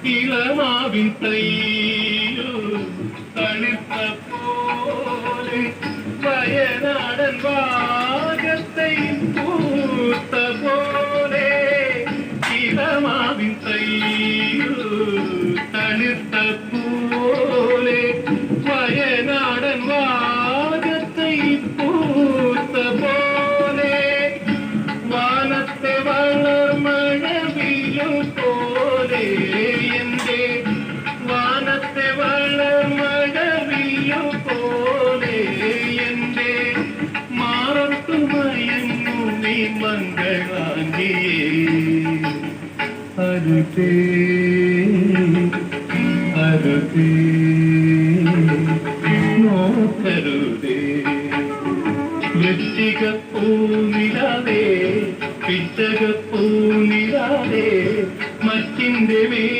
ഇളമാവിൻ തൈയോ തളിർത്ത പോലെ വയനാടൻ ഭാഗത്തെ പൂത്ത പോലെ ഇളമാവിൻ തൈയോ തളിർത്ത പോലെ വയനാടൻ ഭാഗത്തെ പൂത്ത പോലെ വാനത്തെ വളർമഴവിലു പോലെ എന്റെ വാനത്തെ വളർമഴവിലു പോലെ എന്റെ മാറത്തു മയങ്ങു നീ മംഗളാംഗിയേ അരുതേ അരുതേ നോക്കരുതേ വൃശ്ചികപ്പൂനിലവേ പിച്ചകപ്പൂ